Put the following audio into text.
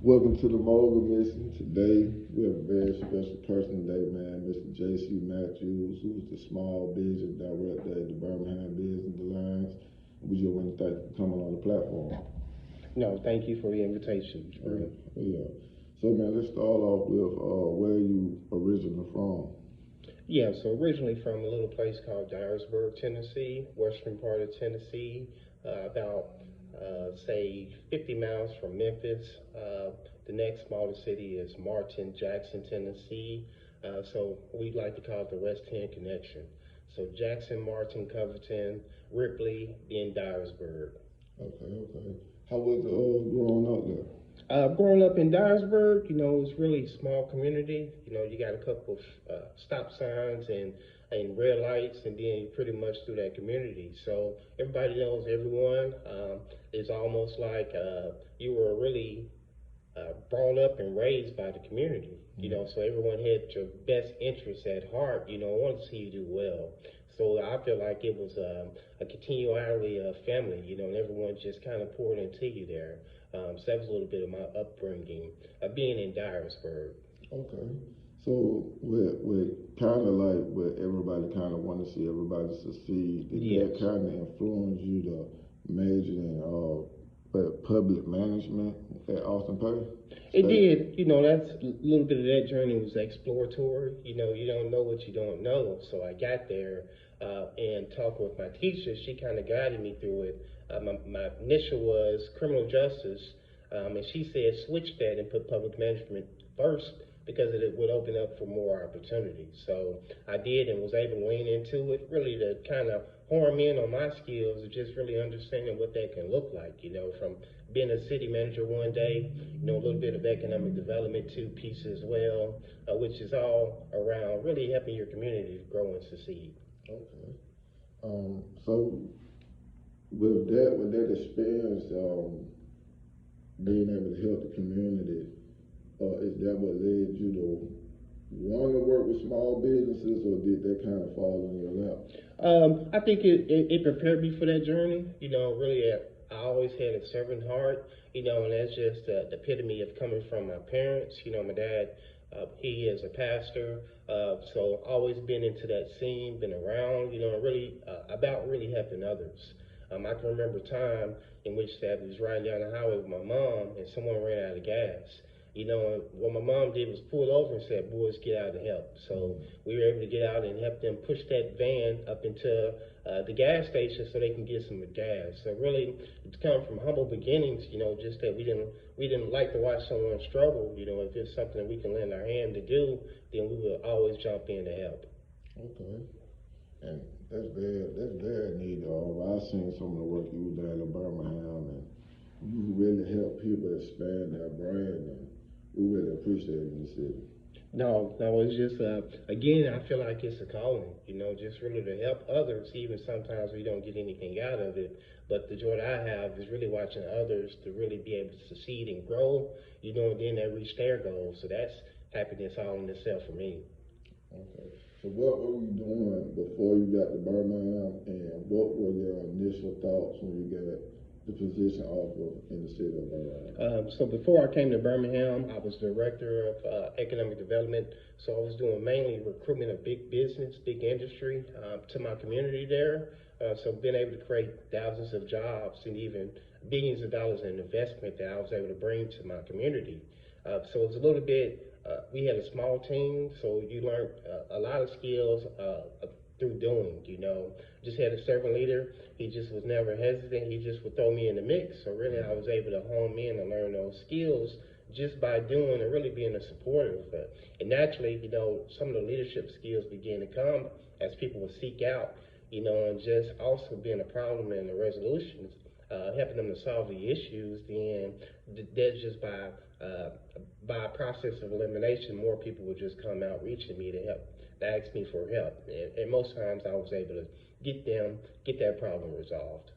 Welcome to the Mogul Mission. Today, we have a very special person today, man, Mr. J.C. Mathews, who's the Small Business Director at the Birmingham Business Alliance. We just want to thank you for coming on the platform. No, thank you for the invitation. Yeah. So, man, let's start off with where you originally from. Yeah, so originally from a little place called Dyersburg, Tennessee, western part of Tennessee, about say 50 miles from Memphis. The next smallest city is Martin, Jackson, Tennessee. So we like to call it the West 10 connection. So Jackson, Martin, Covington, Ripley, then Dyersburg. Okay. How was it growing up there? Growing up in Dyersburg, it's really a small community. You got a couple of stop signs and red lights, and then you pretty much through that community. So everybody knows everyone. It's almost like you were really brought up and raised by the community. So everyone had your best interests at heart. Wanted to see you do well. So I feel like it was a continuality of family, and everyone just kind of poured into you there. So that was a little bit of my upbringing, being in Dyersburg. Okay. So with kind of like where everybody kind of want to see everybody succeed, did that kind of influence you to major in public management at Austin Pay? It did. That's a little bit of that journey was exploratory. You don't know what you don't know. So I got there and talking with my teacher. She kind of guided me through it. My initial was criminal justice, and she said switch that and put public management first because it would open up for more opportunities. So I did and was able to lean into it, really to kind of hone in on my skills of just really understanding what that can look like, from being a city manager one day, a little bit of economic development two piece as well, which is all around really helping your community grow and succeed. Okay. So with that experience, being able to help the community, is that what led you to want to work with small businesses, or did that kind of fall in your lap? I think it prepared me for that journey. Really, I always had a servant heart, and that's just the epitome of coming from my parents. My dad, he is a pastor, so always been into that scene, been around, really about really helping others. I can remember a time in which that was riding down the highway with my mom, and someone ran out of gas. What my mom did was pull over and said, boys, get out and help. So we were able to get out and help them push that van up into the gas station so they can get some gas. So really, it's come from humble beginnings, just that we didn't like to watch someone struggle. If it's something that we can lend our hand to do, then we will always jump in to help. Okay. And that's very neat. I've seen some of the work you were doing in Birmingham, and you really help people expand their brand, and we really appreciate it in the city. No, it's just, again, I feel like it's a calling, just really to help others, even sometimes we don't get anything out of it. But the joy that I have is really watching others to really be able to succeed and grow, and then they reach their goals. So that's happiness all in itself for me. Okay. So what were you doing before you got to Birmingham, and what were your initial thoughts when you got the position offered in the city of Birmingham? So before I came to Birmingham, I was director of economic development. So I was doing mainly recruitment of big business, big industry to my community there. So being able to create thousands of jobs and even billions of dollars in investment that I was able to bring to my community. So it was a little bit, we had a small team, so you learned a lot of skills through doing, Just had a servant leader. He just was never hesitant. He just would throw me in the mix. So really I was able to hone in and learn those skills just by doing and really being a supporter. And naturally, some of the leadership skills began to come as people would seek out, and just also being a problem in the resolutions, helping them to solve the issues. Then that's just by a process of elimination, more people would just come out reaching me to help, to ask me for help. And most times I was able to get that problem resolved.